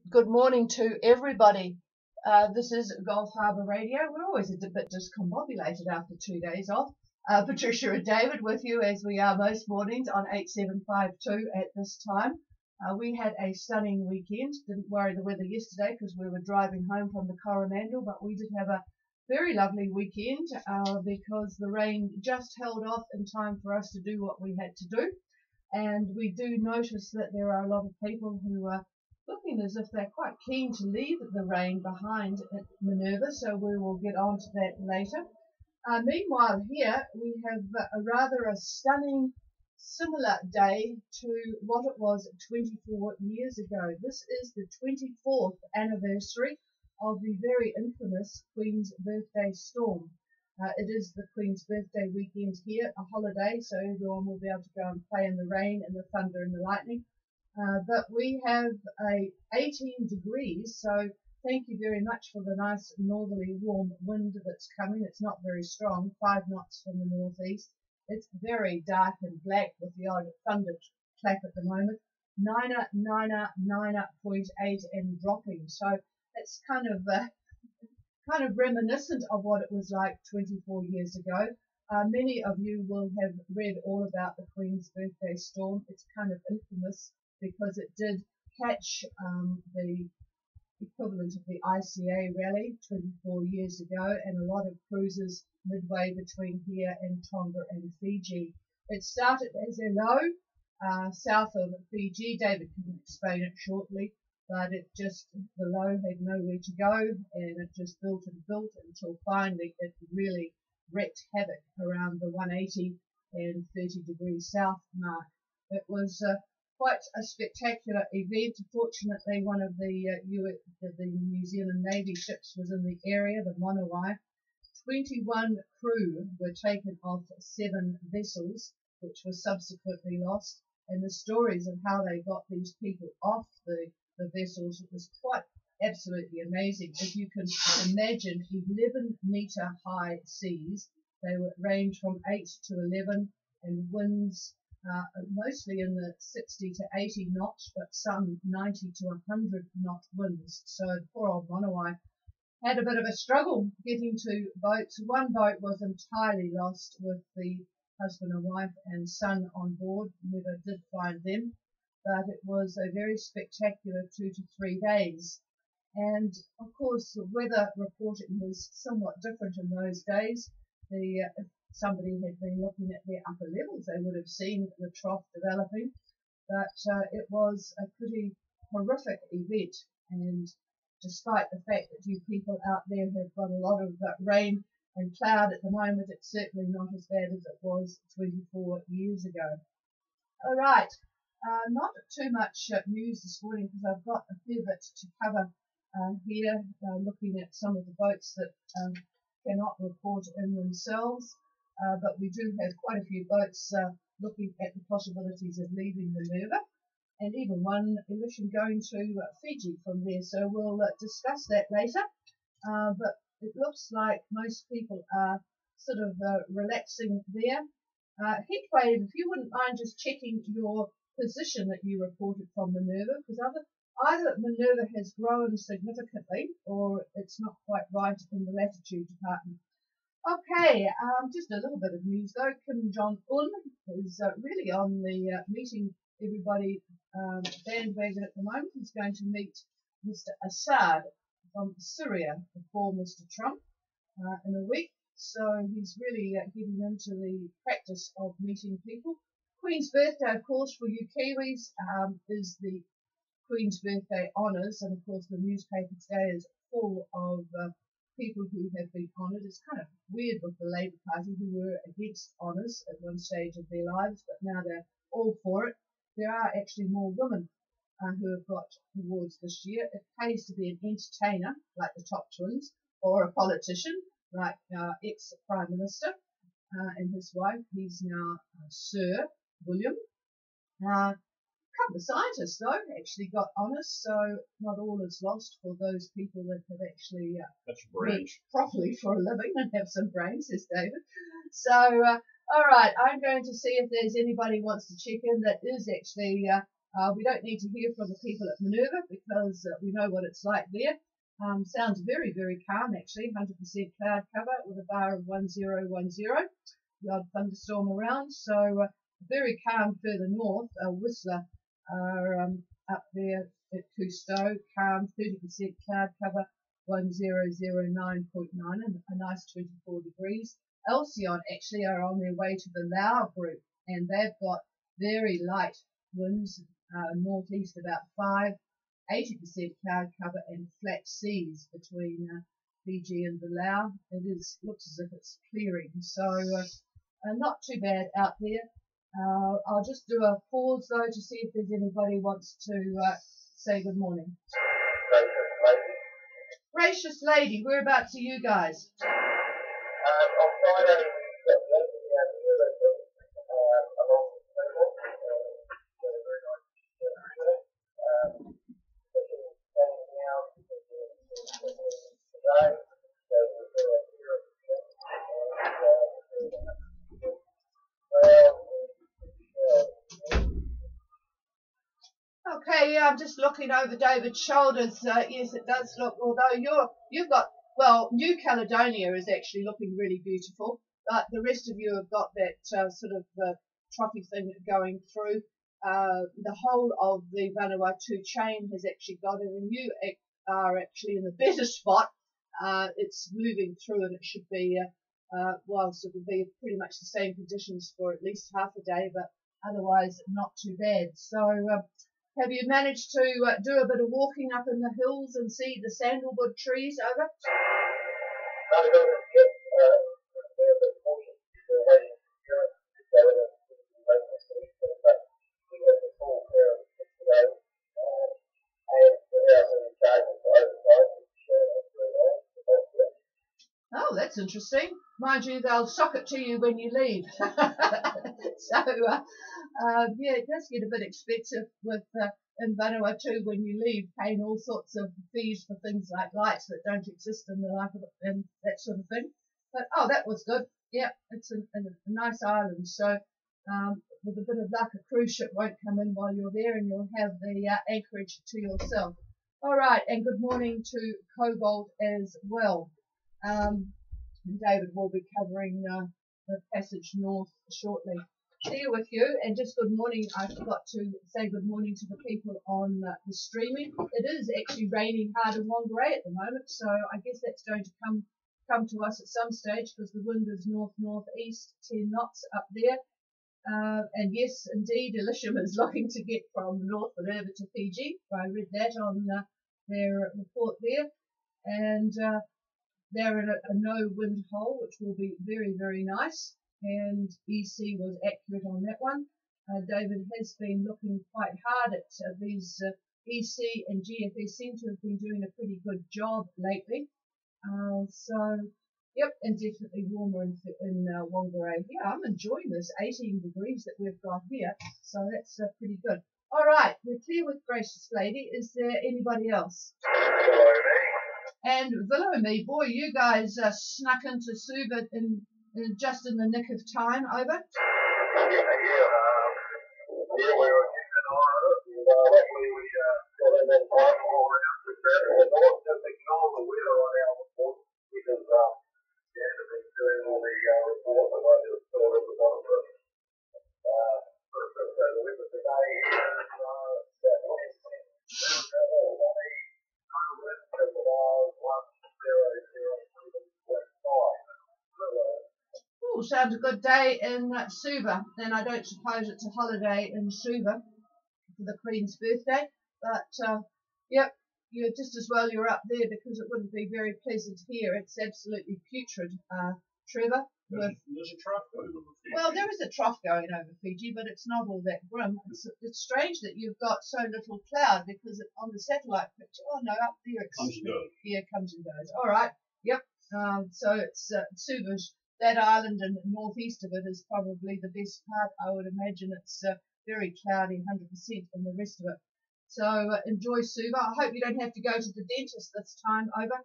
good morning to everybody. This is Gulf Harbour Radio. We're always a bit discombobulated after 2 days off. Patricia and David with you as we are most mornings on 8752 at this time. We had a stunning weekend. Didn't worry the weather yesterday because we were driving home from the Coromandel, but we did have a very lovely weekend because the rain just held off in time for us to do what we had to do. And we do notice that there are a lot of people who are looking as if they're quite keen to leave the rain behind at Minerva, so we will get on to that later. Meanwhile, here we have a stunning, similar day to what it was 24 years ago. This is the 24th anniversary of the very infamous Queen's Birthday Storm. It is the Queen's Birthday weekend here, a holiday, so everyone will be able to go and play in the rain and the thunder and the lightning. But we have 18 degrees, so thank you very much for the nice northerly warm wind that's coming. It's not very strong, 5 knots from the northeast. It's very dark and black with the odd thunder clap at the moment. 9.8 and dropping, so it's kind of reminiscent of what it was like 24 years ago. Many of you will have read all about the Queen's Birthday Storm. It's kind of infamous because it did catch the equivalent of the ICA rally 24 years ago, and a lot of cruises midway between here and Tonga and Fiji. It started as a low south of Fiji. David can explain it shortly. But the low had nowhere to go, and it just built and built until finally it really wreaked havoc around the 180 and 30 degrees south mark. It was quite a spectacular event. Fortunately, one of the New Zealand Navy ships was in the area, the Monowai. 21 crew were taken off 7 vessels, which were subsequently lost, and the stories of how they got these people off the vessels was quite absolutely amazing. If you can imagine 11-metre high seas, they would range from 8 to 11, and winds mostly in the 60 to 80 knots, but some 90 to 100 knot winds. So poor old Monowai had a bit of a struggle getting to boats. One boat was entirely lost with the husband and wife and son on board. Never did find them. But it was a very spectacular 2 to 3 days. And of course, the weather reporting was somewhat different in those days. If somebody had been looking at their upper levels, they would have seen the trough developing. But it was a pretty horrific event. And despite the fact that you people out there have got a lot of rain and cloud at the moment, it's certainly not as bad as it was 24 years ago. All right. Not too much news this morning because I've got a fair bit to cover here, looking at some of the boats that cannot report in themselves, but we do have quite a few boats looking at the possibilities of leaving Minerva, and even one mission going to Fiji from there, so we'll discuss that later. But it looks like most people are sort of relaxing there. Heatwave, if you wouldn't mind just checking your position that you reported from Minerva, because either Minerva has grown significantly or it's not quite right in the latitude department. Okay, just a little bit of news though. Kim Jong-un is really on the meeting everybody bandwagon at the moment. He's going to meet Mr. Assad from Syria before Mr. Trump in a week. So he's really getting into the practice of meeting people. Queen's Birthday, of course, for you Kiwis is the Queen's Birthday honours, and of course the newspaper today is full of people who have been honoured. It's kind of weird with the Labour Party, who were against honours at one stage of their lives, but now they're all for it. There are actually more women who have got awards this year. It pays to be an entertainer, like the Top Twins, or a politician, like ex-Prime Minister and his wife. He's now Sir William. A couple of scientists, though, actually got honours, so not all is lost for those people that have actually worked properly for a living and have some brains, says David. So, all right, I'm going to see if there's anybody wants to check in that is actually We don't need to hear from the people at Minerva because we know what it's like there. Sounds very, very calm actually, 100% cloud cover with a bar of 1010. The odd thunderstorm around, so very calm further north. Whistler are up there at Cousteau, calm, 30% cloud cover, 1009.9 and a nice 24 degrees. Alcyon actually are on their way to the Lau group, and they've got very light winds, northeast about 5, 80% cloud cover and flat seas between Fiji and the Lau. It looks as if it's clearing, so not too bad out there. I'll just do a pause though to see if there's anybody wants to say good morning. Gracious lady, whereabouts are you guys? On Friday, Okay, yeah, I'm just looking over David's shoulders. Yes, it does look, although you've got, well, New Caledonia is actually looking really beautiful, but the rest of you have got that sort of trophy thing going through. The whole of the Vanuatu chain has actually got it, and you are actually in the better spot. It's moving through, and it should be, well, so it will be pretty much the same conditions for at least half a day, but otherwise not too bad. So, have you managed to do a bit of walking up in the hills and see the sandalwood trees over? Oh, that's interesting. Mind you, they'll sock it to you when you leave. So, yeah, it does get a bit expensive with in Vanuatu when you leave, paying all sorts of fees for things like lights that don't exist in the life of it and that sort of thing. But, oh, that was good. Yeah, it's a nice island. So, with a bit of luck, a cruise ship won't come in while you're there, and you'll have the anchorage to yourself. All right, and good morning to Cobalt as well. David will be covering the passage north shortly. Here with you, and just good morning. I forgot to say good morning to the people on the streaming. It is actually raining hard in Whangarei at the moment, so I guess that's going to come to us at some stage because the wind is north-northeast, 10 knots up there. And yes, indeed, Elisham is looking to get from North Minerva to Fiji. I read that on their report there, and they're in a no-wind hole, which will be very, very nice. And EC was accurate on that one. David has been looking quite hard at these EC and GFS seem to have been doing a pretty good job lately. So, yep, and definitely warmer in Whangarei. Yeah, I'm enjoying this 18 degrees that we've got here, so that's pretty good. All right, we're clear with Gracious Lady. Is there anybody else? And Villomy, boy, you guys snuck into Suva just in the nick of time, over? Yeah, we were keeping an eye on it, and luckily we got in that time all around the north, just ignore the weather on our report, because Stan has been doing all the reports, and I just thought it was on the weather today here is southwest, Oh, sounds a good day in Suva. And I don't suppose it's a holiday in Suva for the Queen's birthday. But, yep, you're just as well you're up there because it wouldn't be very pleasant here. It's absolutely putrid, Trevor. There's a trough going over Fiji. Well, there is a trough going over Fiji, but it's not all that grim. It's strange that you've got so little cloud because on the satellite picture, oh no, up there it's Comes and goes. Yeah, comes and goes. All right, yep. So it's Suva's, that island and northeast of it is probably the best part. I would imagine it's very cloudy, 100%, and the rest of it. So enjoy Suva. I hope you don't have to go to the dentist this time, over.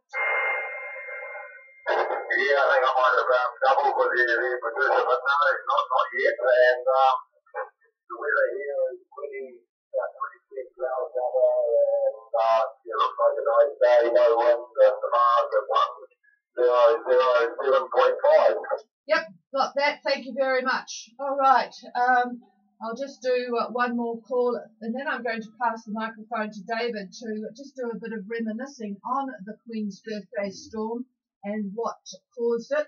Yeah, I think I might have doubled with you there, Patricia, but no, not yet. And the weather here is pretty cloud cover, and it looks like a nice day. No wind, the Mars at 100.7.5. Yep, got that. Thank you very much. All right. I'll just do one more call, and then I'm going to pass the microphone to David to just do a bit of reminiscing on the Queen's Birthday Storm and what caused it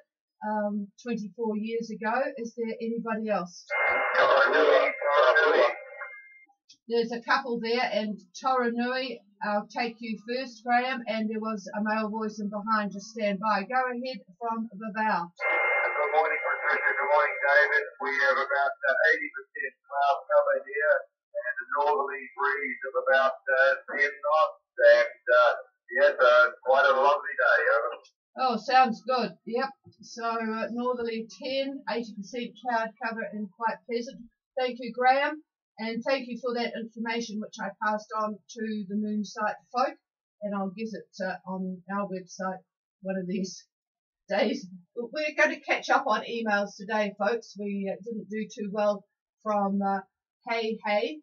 24 years ago. Is there anybody else? There's a couple there, and Toranui, I'll take you first, Graham, and there was a male voice in behind. Just stand by. Go ahead from Vavau. Good morning, Patricia. Good morning, David. We have about 80% cloud cover here and a northerly breeze of about 10 knots. And yes, quite a lovely day. Oh, sounds good. Yep. So northerly 10, 80% cloud cover and quite pleasant. Thank you, Graham. And thank you for that information which I passed on to the Moonsite folk. And I'll get it on our website one of these days. We're going to catch up on emails today, folks. We didn't do too well from Hey Hey,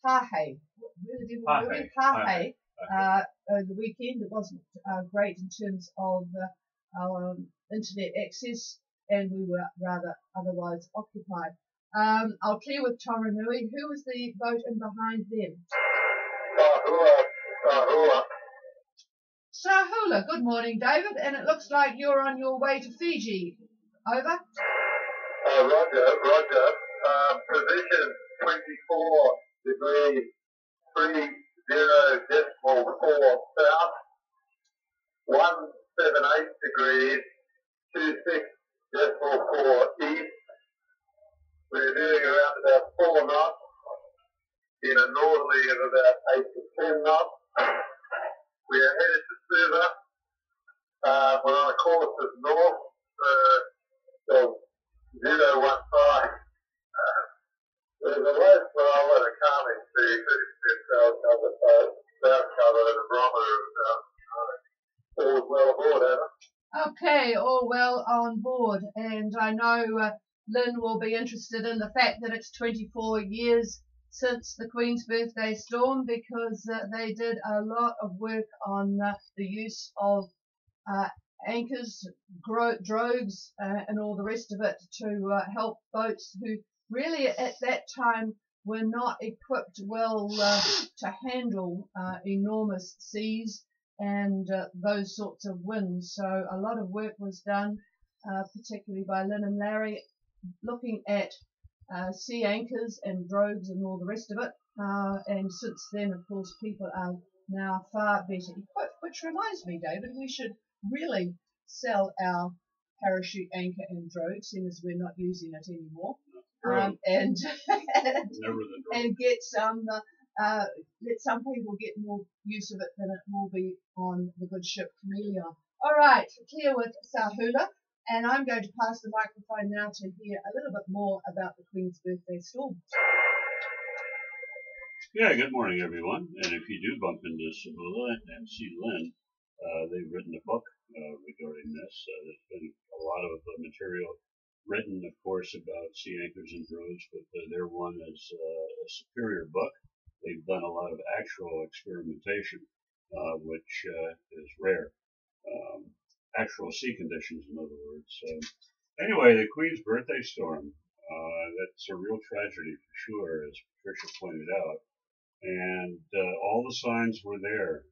Ha Hey, the weekend. It wasn't great in terms of our internet access, and we were rather otherwise occupied. I'll clear with Toranui. Who was the vote in behind them? Sahula. Good morning, David. And it looks like you're on your way to Fiji. Over. Roger. Position 24 degrees 30.4 south, 178 degrees 26.4 east. We're doing around about 4 knots in a northerly of about 8 to 10 knots. We are headed to Suva. We're on a course of north of 015. There's a low swell and a calming sea, 30% south cover, and a barometer of all well aboard, Anna. Okay, all well on board. And I know Lynn will be interested in the fact that it's 24 years since the Queen's Birthday Storm, because they did a lot of work on the use of anchors, drogues, and all the rest of it to help boats who really at that time were not equipped well to handle enormous seas and those sorts of winds. So a lot of work was done, particularly by Lynn and Larry, looking at sea anchors and drogues and all the rest of it. And since then, of course, people are now far better equipped, which reminds me, David, we should really sell our parachute anchor and drogue, seeing as we're not using it anymore. And get some, let some people get more use of it than it will be on the good ship Chameleon. All right, clear with Sahula. And I'm going to pass the microphone now to hear a little bit more about the Queen's Birthday Storm. Yeah, good morning, everyone. And if you do bump into Sahula and see Lynn, they've written a book regarding this. There's been a lot of material written, of course, about sea anchors and drogues, but their one is a superior book. They've done a lot of actual experimentation, which is rare. Actual sea conditions, in other words. Anyway, the Queen's Birthday Storm, that's a real tragedy for sure, as Patricia pointed out. And all the signs were there.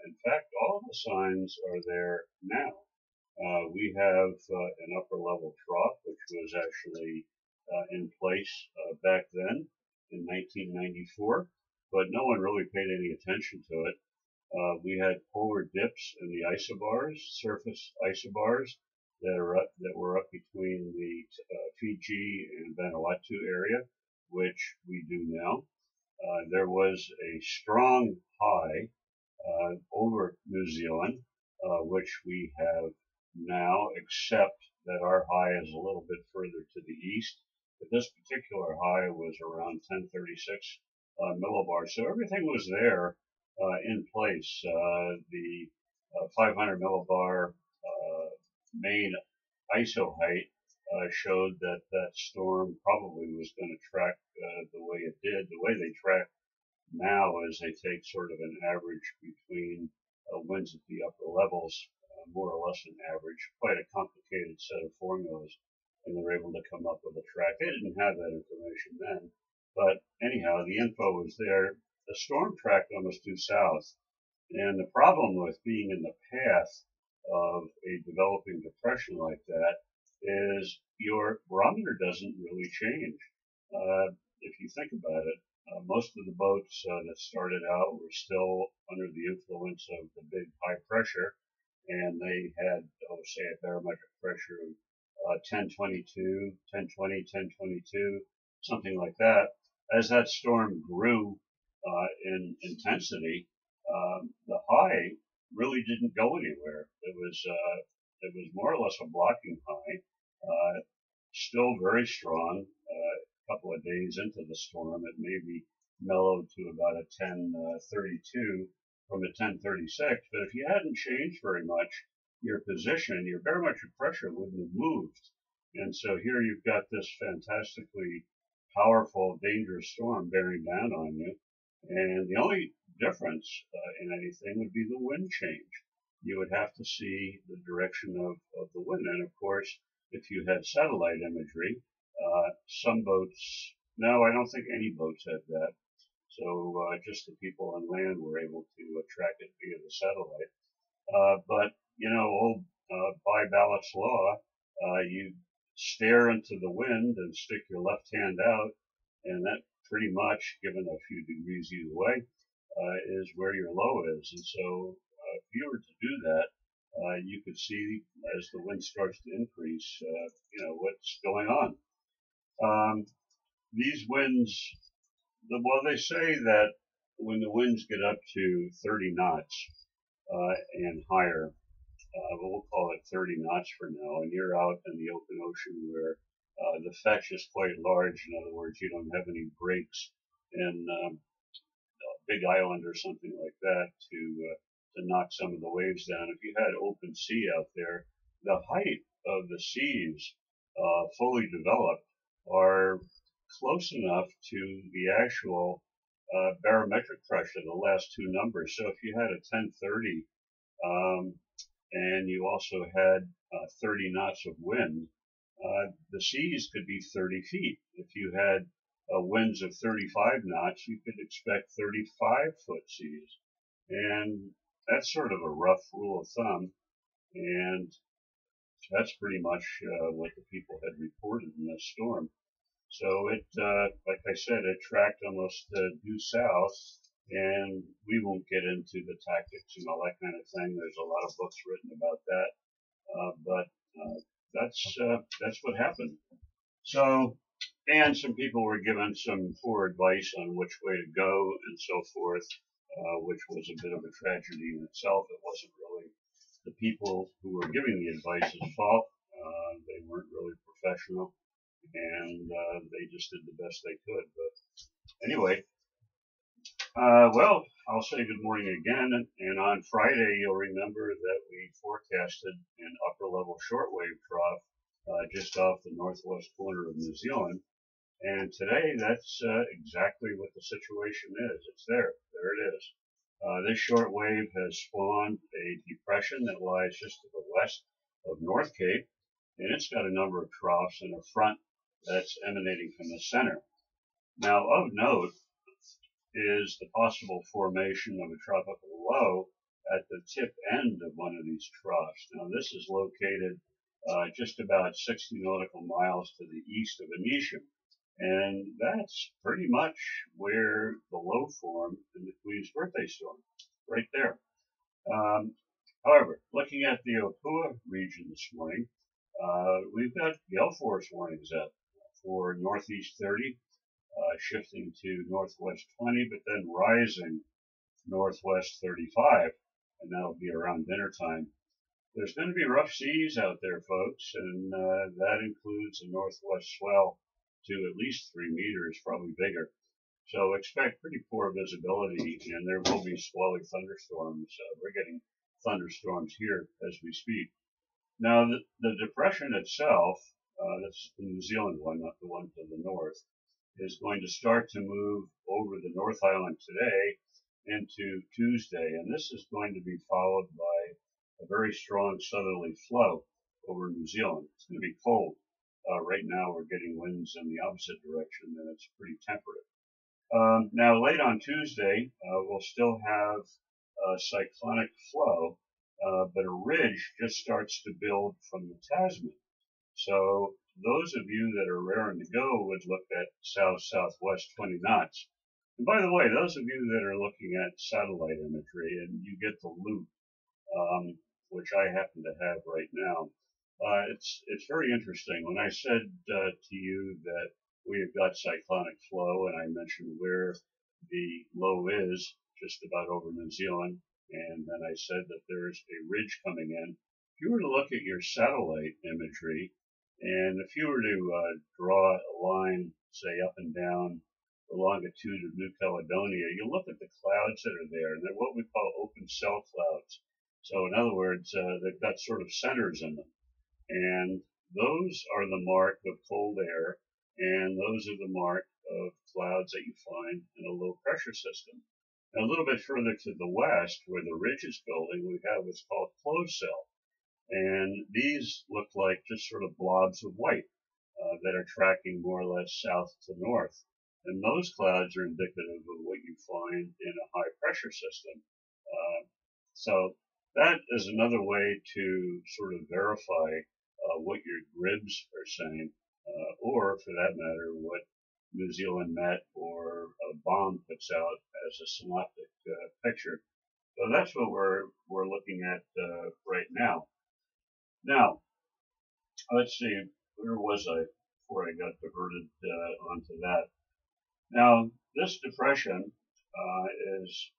In fact, all of the signs are there now. We have an upper level trough, which was actually in place back then in 1994, but no one really paid any attention to it. We had polar dips in the isobars, surface isobars, that were up between the Fiji and Vanuatu area, which we do now. There was a strong high over New Zealand, which we have now, except that our high is a little bit further to the east. But this particular high was around 1036 millibars, so everything was there in place. The 500 millibar main ISO height showed that that storm probably was going to track the way it did, the way they track now is they take sort of an average between winds at the upper levels, more or less an average, quite a complicated set of formulas, and they're able to come up with a track. They didn't have that information then, but anyhow, the info was there. The storm tracked almost due south, and the problem with being in the path of a developing depression like that is your barometer doesn't really change. If you think about it, most of the boats that started out were still under the influence of the big high pressure, and they had, say, a barometric pressure of 1022, 1020, 1022, something like that. As that storm grew in intensity, the high really didn't go anywhere. It was more or less a blocking high, still very strong. A couple of days into the storm, it maybe mellowed to about a 1032 from a 1036. But if you hadn't changed very much your position, your barometric pressure wouldn't have moved. And so here you've got this fantastically powerful, dangerous storm bearing down on you. And the only difference in anything would be the wind change. You would have to see the direction of the wind. And of course, if you had satellite imagery, some boats, no, I don't think any boats had that. So just the people on land were able to track it via the satellite. But, you know, by Ballott's law, you stare into the wind and stick your left hand out, and that pretty much, given a few degrees either way, is where your low is. And so if you were to do that, you could see as the wind starts to increase, what's going on. These winds, well, they say that when the winds get up to 30 knots and higher, we'll call it 30 knots for now, and you're out in the open ocean where the fetch is quite large. In other words, you don't have any breaks in a big island or something like that to knock some of the waves down. If you had open sea out there, the height of the seas fully developed are close enough to the actual barometric pressure, the last two numbers. So if you had a 1030 and you also had 30 knots of wind, the seas could be 30 feet. If you had winds of 35 knots, you could expect 35-foot seas. And that's sort of a rough rule of thumb. And that's pretty much what the people had reported in this storm. So it, like I said, it tracked almost due south, and we won't get into the tactics and all that kind of thing. There's a lot of books written about that, but that's what happened. So, and some people were given some poor advice on which way to go and so forth, which was a bit of a tragedy in itself. It wasn't really the people who were giving the advice's fault. They weren't really professional, and they just did the best they could. But anyway, well, I'll say good morning again. And on Friday, you'll remember that we forecasted an upper level shortwave trough just off the northwest corner of New Zealand. And today, that's exactly what the situation is. It's there. There it is. This shortwave has spawned a depression that lies just to the west of North Cape, and it's got a number of troughs in a front that's emanating from the center. Now, of note is the possible formation of a tropical low at the tip end of one of these troughs. Now, this is located just about 60 nautical miles to the east of Anisham, and that's pretty much where the low formed in the Queen's Birthday storm, right there. However, looking at the Opua region this morning, we've got gale force warnings up for northeast 30, shifting to northwest 20, but then rising northwest 35, and that'll be around dinner time. There's going to be rough seas out there, folks, and that includes a northwest swell to at least 3 meters, probably bigger. So expect pretty poor visibility, and there will be squally thunderstorms. We're getting thunderstorms here as we speak. Now, the depression itself, this is the New Zealand one, not the one to the north, is going to start to move over the North Island today into Tuesday, and this is going to be followed by a very strong southerly flow over New Zealand. It's going to be cold. Right now we're getting winds in the opposite direction, and it's pretty temperate. Now late on Tuesday, we'll still have a cyclonic flow, but a ridge just starts to build from the Tasman. So those of you that are raring to go would look at south-southwest 20 knots. And by the way, those of you that are looking at satellite imagery and you get the loop, which I happen to have right now, it's very interesting. When I said to you that we have got cyclonic flow, and I mentioned where the low is, just about over New Zealand, and then I said that there's a ridge coming in. If you were to look at your satellite imagery, and if you were to draw a line, say up and down the longitude of New Caledonia, you look at the clouds that are there, and they're what we call open cell clouds. So in other words, they've got sort of centers in them. And those are the mark of cold air, and those are the mark of clouds that you find in a low pressure system. Now, a little bit further to the west, where the ridge is building, we have what's called closed cell. And these look like just sort of blobs of white that are tracking more or less south to north. And those clouds are indicative of what you find in a high pressure system. So that is another way to sort of verify what your grids are saying, or for that matter, what New Zealand Met or BOM puts out as a synoptic picture. So that's what we're looking at right now. Now, let's see, where was I before I got diverted onto that? Now, this depression is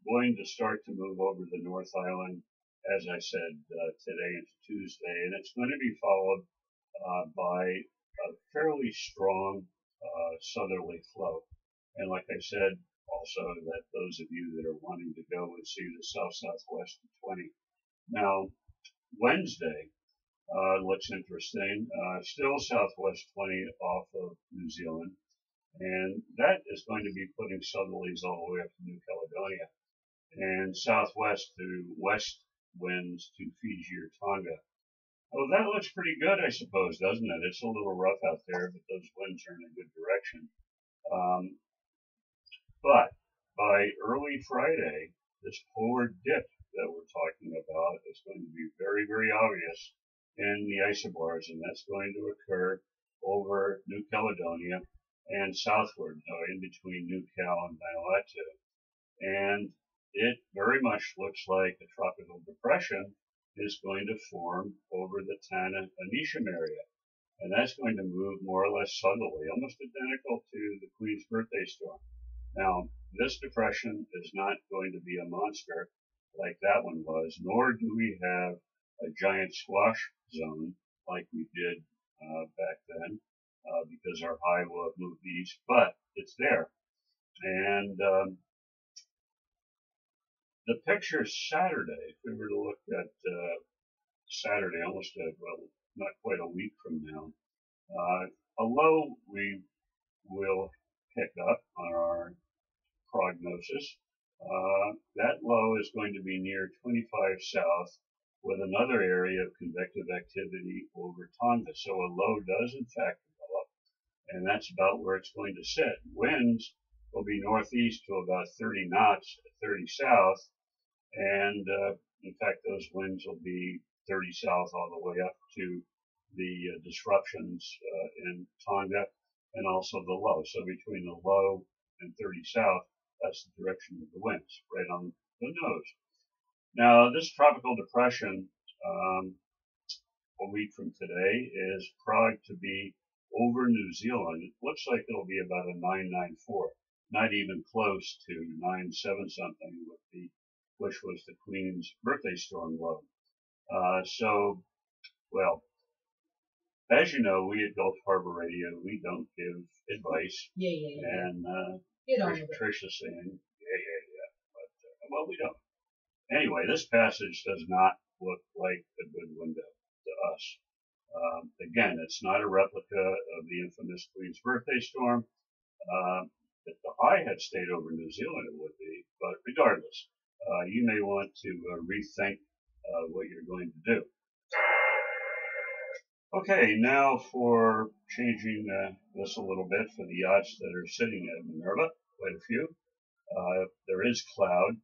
going to start to move over the North Island, as I said, today into Tuesday, and it's going to be followed by a fairly strong southerly flow. And like I said, also that those of you that are wanting to go and see the south-southwest of 20. Now, Wednesday looks interesting. Still southwest 20 off of New Zealand, and that is going to be putting southerlies all the way up to New Caledonia, and southwest to west winds to Fiji or Tonga. Oh, that looks pretty good, I suppose, doesn't it? It's a little rough out there, but those winds are in a good direction. But by early Friday, this polar dip that we're talking about is going to be very, very obvious in the isobars, and that's going to occur over New Caledonia and southward, in between New Cal and Vanuatu. And it very much looks like a tropical depression is going to form over the Tanna Anisham area. And that's going to move more or less southerly, almost identical to the Queen's Birthday storm. Now, this depression is not going to be a monster like that one was, nor do we have a giant squash zone like we did back then, because our high will have moved east, but it's there. And the picture Saturday, if we were to look at Saturday, almost well, not quite a week from now, a low we will pick up on our prognosis. That low is going to be near 25 south with another area of convective activity over Tonga. So a low does in fact develop, and that's about where it's going to sit. Winds will be northeast to about 30 knots, 30 south, and in fact those winds will be 30 south all the way up to the disruptions in Tonga and also the low. So between the low and 30 south, that's the direction of the winds, right on the nose. Now, this tropical depression, a week from today, is Prague to be over New Zealand. It looks like it'll be about a 994, not even close to 97 something, which was the Queen's Birthday storm low. So, well, as you know, we at Gulf Harbor Radio, we don't give advice. Yeah. And Trisha's saying, yeah. But, well, we don't. Anyway, this passage does not look like a good window to us. Again, it's not a replica of the infamous Queen's Birthday storm. If the high had stayed over New Zealand, it would be. But regardless, you may want to rethink what you're going to do. Okay, now for changing this a little bit for the yachts that are sitting at Minerva, quite a few. There is cloud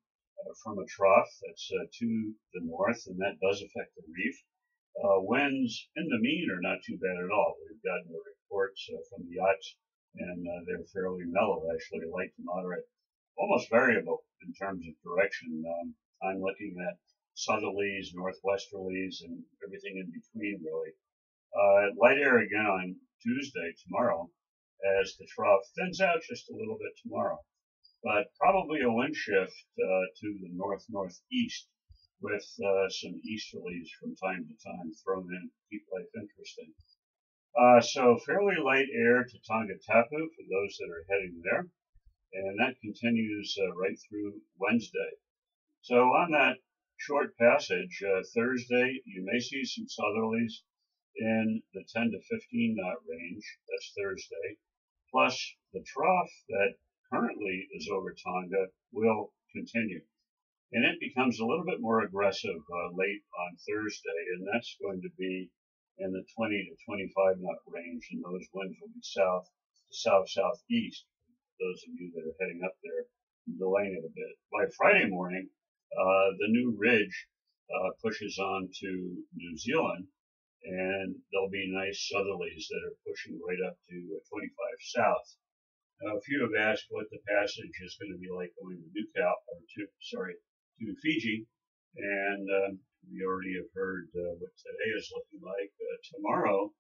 from a trough that's to the north, and that does affect the reef. Winds in the mean are not too bad at all. We've gotten the reports from the yachts, and they're fairly mellow, actually, light to moderate, almost variable in terms of direction. I'm looking at southerlies, northwesterlies, and everything in between, really. Light air again on Tuesday, tomorrow, as the trough thins out just a little bit tomorrow. But probably a wind shift to the north-northeast with some easterlies from time to time thrown in to keep life interesting. So fairly light air to Tonga Tapu for those that are heading there, and that continues right through Wednesday. So on that short passage, Thursday, you may see some southerlies in the 10 to 15 knot range. That's Thursday. Plus the trough that currently is over Tonga will continue. And it becomes a little bit more aggressive late on Thursday, and that's going to be in the 20 to 25 knot range, and those winds will be south to south-southeast. Those of you that are heading up there, delaying it a bit. By Friday morning, the new ridge pushes on to New Zealand, and there'll be nice southerlies that are pushing right up to 25 south. Now, if you have asked what the passage is going to be like going to Fiji, and we already have heard what today is looking like. Tomorrow,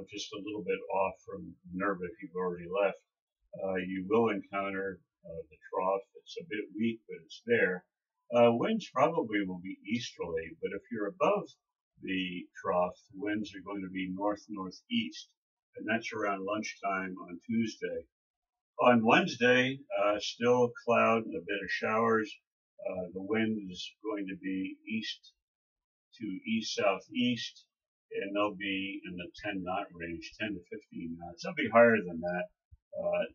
just a little bit off from Minerva, if you've already left, you will encounter the trough. It's a bit weak, but it's there. Winds probably will be easterly, but if you're above the trough, the winds are going to be north-northeast, and that's around lunchtime on Tuesday. On Wednesday, still cloud and a bit of showers. The wind is going to be east to east-southeast, and they'll be in the 10 knot range, 10 to 15 knots. They'll be higher than that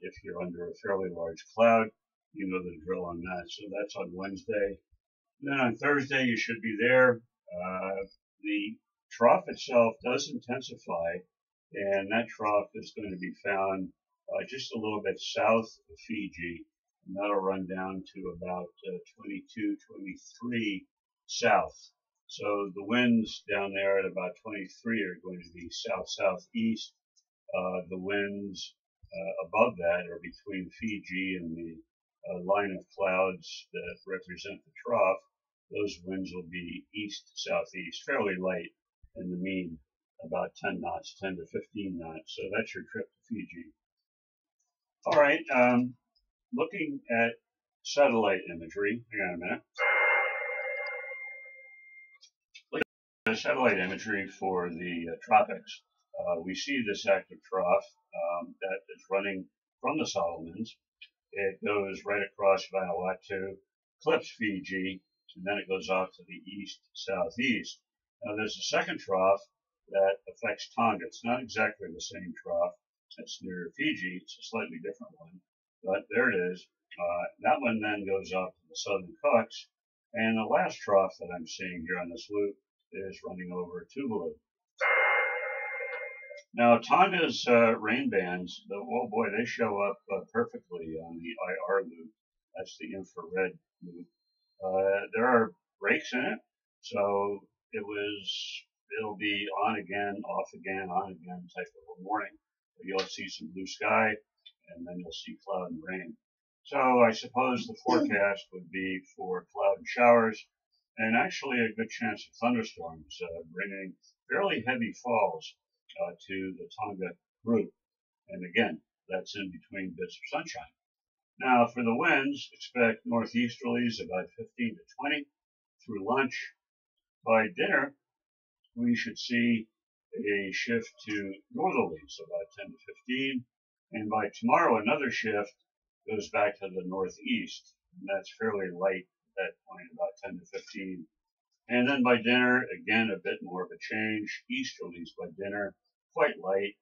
if you're under a fairly large cloud. You know the drill on that. So that's on Wednesday. Then on Thursday, you should be there. The trough itself does intensify, and that trough is going to be found just a little bit south of Fiji, and that'll run down to about 22, 23 south. So the winds down there at about 23 are going to be south-southeast. The winds above that are between Fiji and the line of clouds that represent the trough. Those winds will be east-southeast, fairly light in the mean, about 10 knots, 10 to 15 knots. So that's your trip to Fiji. All right, looking at satellite imagery. Hang on a minute. Looking at satellite imagery for the tropics, we see this active trough that is running from the Solomons. It goes right across Vanuatu, clips Fiji, and then it goes off to the east-southeast. Now there's a second trough that affects Tonga. It's not exactly the same trough. It's near Fiji. It's a slightly different one, but there it is. That one then goes up to the southern Cooks, and the last trough that I'm seeing here on this loop is running over Tuvalu. Now Tonga's rain bands, oh boy, they show up perfectly on the IR loop. That's the infrared loop. There are breaks in it, so it'll be on again, off again, on again type of a morning. You'll see some blue sky, and then you'll see cloud and rain. So I suppose the forecast would be for cloud and showers, and actually a good chance of thunderstorms, bringing fairly heavy falls to the Tonga group. And again, that's in between bits of sunshine. Now for the winds, expect northeasterlies about 15 to 20 through lunch. By dinner, we should see a shift to northerlies, about 10 to 15, and by tomorrow another shift goes back to the northeast, and that's fairly light at that point, about 10 to 15. And then by dinner, again a bit more of a change, easterlies by dinner, quite light,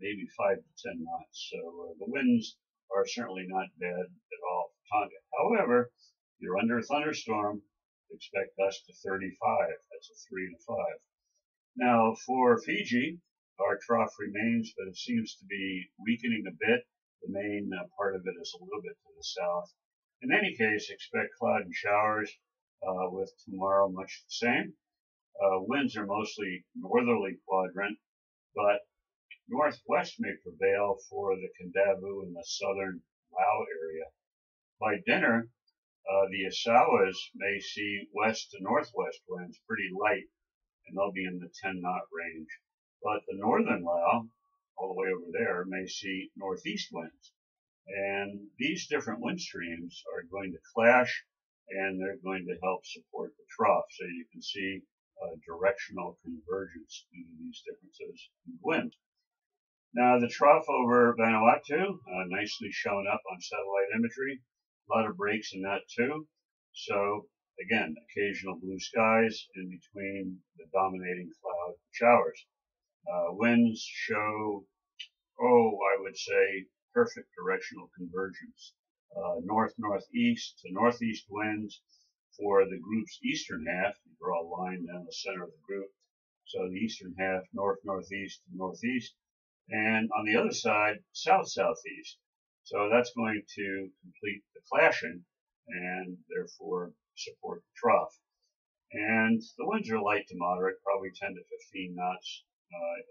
maybe 5 to 10 knots. So the winds are certainly not bad at all for Tonga. However, if you're under a thunderstorm, expect gusts to 35. That's a 3 to 5. Now for Fiji, our trough remains, but it seems to be weakening a bit. The main part of it is a little bit to the south. In any case, expect cloud and showers with tomorrow much the same. Winds are mostly northerly quadrant, but northwest may prevail for the Kendavu and the southern Lao area. By dinner, the Asawas may see west to northwest winds pretty light, and they'll be in the 10 knot range. But the northern Lao, all the way over there, may see northeast winds. And these different wind streams are going to clash, and they're going to help support the trough. So you can see directional convergence due to these differences in wind. Now the trough over Vanuatu, nicely shown up on satellite imagery. A lot of breaks in that too. So again, occasional blue skies in between the dominating cloud showers. Winds show, I would say, perfect directional convergence. North-northeast to northeast winds for the group's eastern half. You draw a line down the center of the group. So the eastern half, north-northeast to northeast. And on the other side, south-southeast. So that's going to complete the clashing and therefore support the trough. And the winds are light to moderate, probably 10 to 15 knots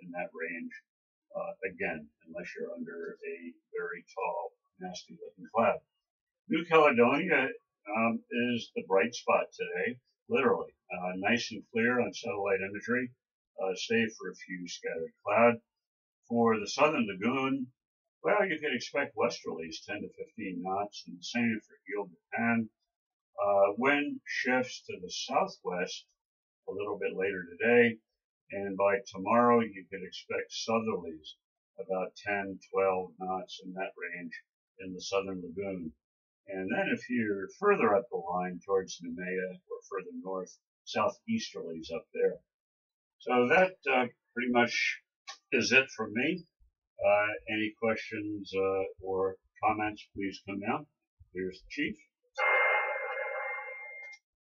in that range. Again, unless you're under a very tall, nasty-looking cloud. New Caledonia is the bright spot today, literally. Nice and clear on satellite imagery, save for a few scattered cloud. For the southern lagoon, well, you could expect westerlies 10 to 15 knots, and the same for Gilbertan. Wind shifts to the southwest a little bit later today, and by tomorrow you could expect southerlies about 10, 12 knots in that range in the southern lagoon. And then if you're further up the line towards Noumea or further north, southeasterlies up there. So that pretty much is it from me. Any questions or comments, please come down. Here's the chief.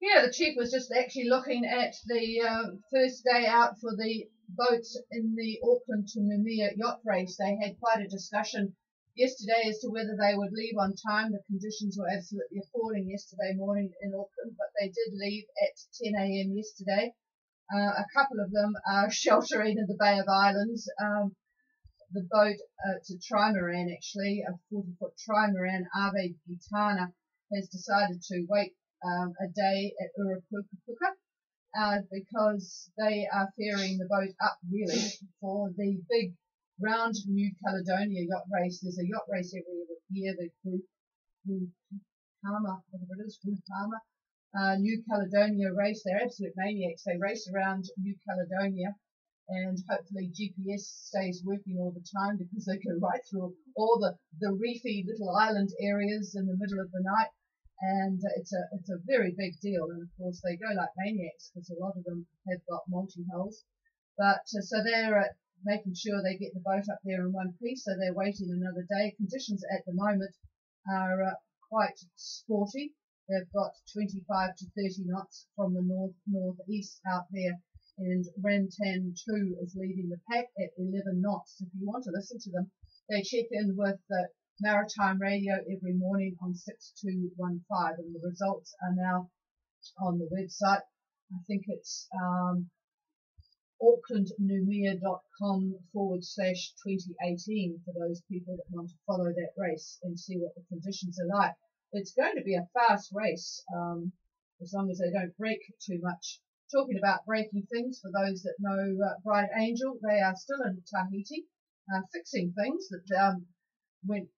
Yeah, the chief was just actually looking at the first day out for the boats in the Auckland to Noumea yacht race. They had quite a discussion yesterday as to whether they would leave on time. The conditions were absolutely appalling yesterday morning in Auckland, but they did leave at 10 a.m. yesterday. A couple of them are sheltering in the Bay of Islands. The boat to Trimaran, actually, a 40-foot Trimaran, Ave Gitana, has decided to wait a day at Urapuka because they are ferrying the boat up, really, for the big round New Caledonia yacht race. There's a yacht race every year, the Groupama, whatever it is, Groupama, New Caledonia race. They're absolute maniacs. They race around New Caledonia, and hopefully GPS stays working all the time because they go right through all the reefy little island areas in the middle of the night. And it's a very big deal. And of course they go like maniacs because a lot of them have got multi-hulls. But so they're making sure they get the boat up there in one piece. So they're waiting another day. Conditions at the moment are quite sporty. They've got 25 to 30 knots from the northeast out there. And Rantan 2 is leading the pack at 11 knots. If you want to listen to them, they check in with the Maritime Radio every morning on 6215, and the results are now on the website. I think it's aucklandnoumea.com/2018 for those people that want to follow that race and see what the conditions are like. It's going to be a fast race, as long as they don't break too much. Talking about breaking things, for those that know Bright Angel, they are still in Tahiti, fixing things that went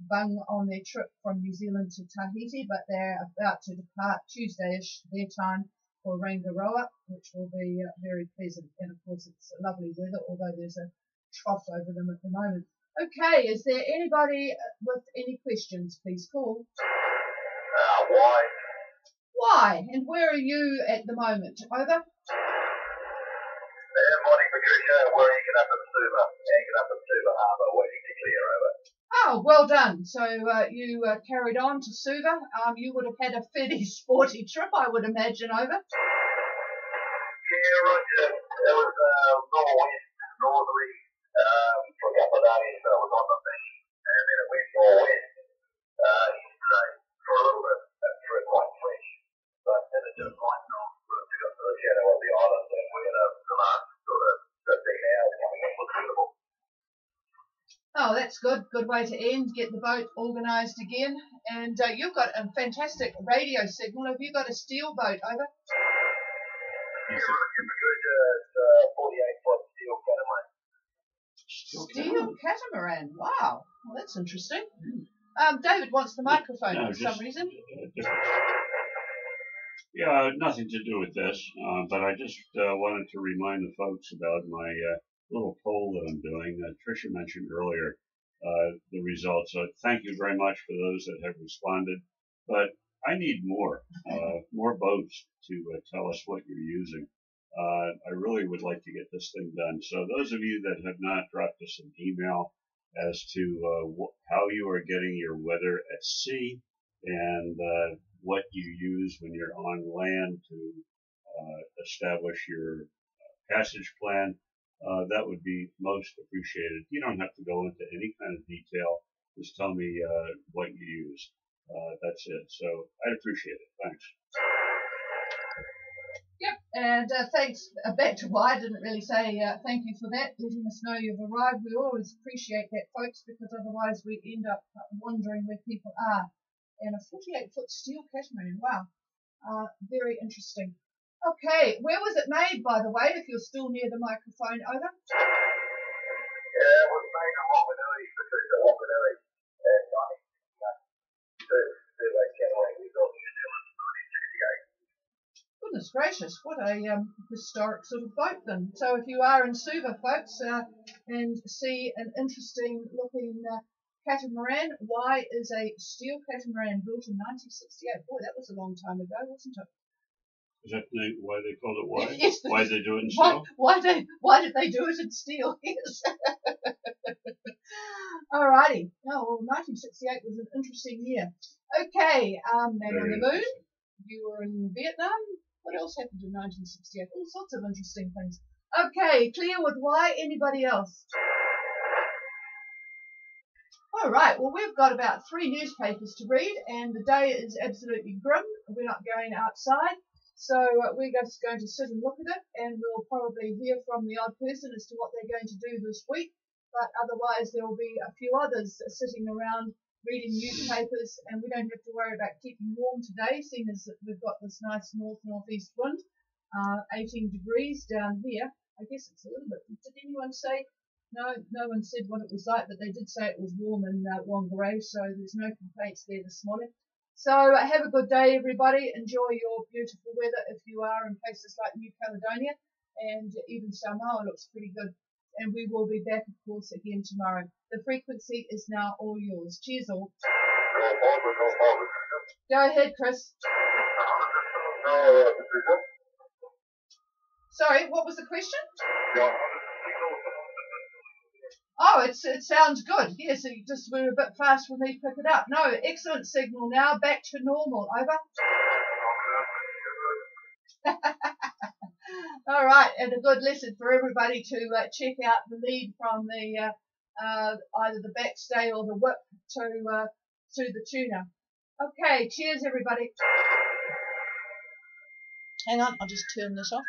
bung on their trip from New Zealand to Tahiti, but they're about to depart Tuesday-ish their time for Rangiroa, which will be very pleasant. And of course it's lovely weather, although there's a trough over them at the moment. Okay, is there anybody with any questions? Please call. Why? Why? And where are you at the moment? Over? Morning, Patricia. We're anchored up at Suva Harbour, waiting to clear, over. Oh, well done. So you carried on to Suva. You would have had a fairly sporty trip, I would imagine, over. Yeah, Roger. It was northerly for a couple of days, so it was on the thing, and then it went more west yesterday for a little bit. That's quite fresh, but then it just lightened on. We got to the shadow of the island, and we're going to the last sort of 15 hours coming in was suitable. Oh, that's good. Good way to end. Get the boat organised again. And you've got a fantastic radio signal. Have you got a steel boat, over? It's 48-foot steel catamaran. Steel catamaran. Wow. Well, that's interesting. David wants the microphone for some reason. Yeah, nothing to do with this, but I just wanted to remind the folks about my little poll that I'm doing. Tricia mentioned earlier the results. So thank you very much for those that have responded. But I need more boats to tell us what you're using. I really would like to get this thing done. So those of you that have not dropped us an email as to how you are getting your weather at sea and what you use when you're on land to establish your passage plan, that would be most appreciated. You don't have to go into any kind of detail. Just tell me what you use. That's it. So I'd appreciate it. Thanks. Yep, and thanks back to why I didn't really say thank you for that, letting us know you've arrived. We always appreciate that, folks, because otherwise we end up wondering where people are. And a 48-foot steel catamaran, wow, very interesting. Okay, where was it made, by the way, if you're still near the microphone, over? Yeah, it was made in Wanganui, Patricia, Wanganui, and 1962. Survey catamaran we built in New Zealand in 1968. Goodness gracious, what a historic sort of boat then. So if you are in Suva, folks, and see an interesting looking catamaran, why is a steel catamaran built in 1968? Boy, that was a long time ago, wasn't it? Is that why they called it why? Yes, why they do it in steel? Why did they do it in steel? Yes. Alrighty. Oh, well, 1968 was an interesting year. Okay, Man on the Moon. You were in Vietnam. What else happened in 1968? All sorts of interesting things. Okay, clear with why. Anybody else? All right, well, we've got about 3 newspapers to read, and the day is absolutely grim. We're not going outside, so we're just going to sit and look at it, and we'll probably hear from the odd person as to what they're going to do this week. But otherwise, there will be a few others sitting around reading newspapers, and we don't have to worry about keeping warm today, seeing as we've got this nice north-northeast wind, 18 degrees down here. I guess it's a little bit. Did anyone say? No one said what it was like, but they did say it was warm in Whangarei, so there's no complaints there this morning. So have a good day, everybody. Enjoy your beautiful weather if you are in places like New Caledonia, and even Samoa looks pretty good. And we will be back, of course, again tomorrow. The frequency is now all yours. Cheers all. Go ahead, Chris. Sorry, what was the question? Oh, it sounds good. Yes, we're a bit fast for me to pick it up. No, excellent signal now. Back to normal. Over. All right, and a good lesson for everybody to check out the lead from the either the backstay or the whip to the tuner. Okay, cheers everybody. Hang on, I'll just turn this off.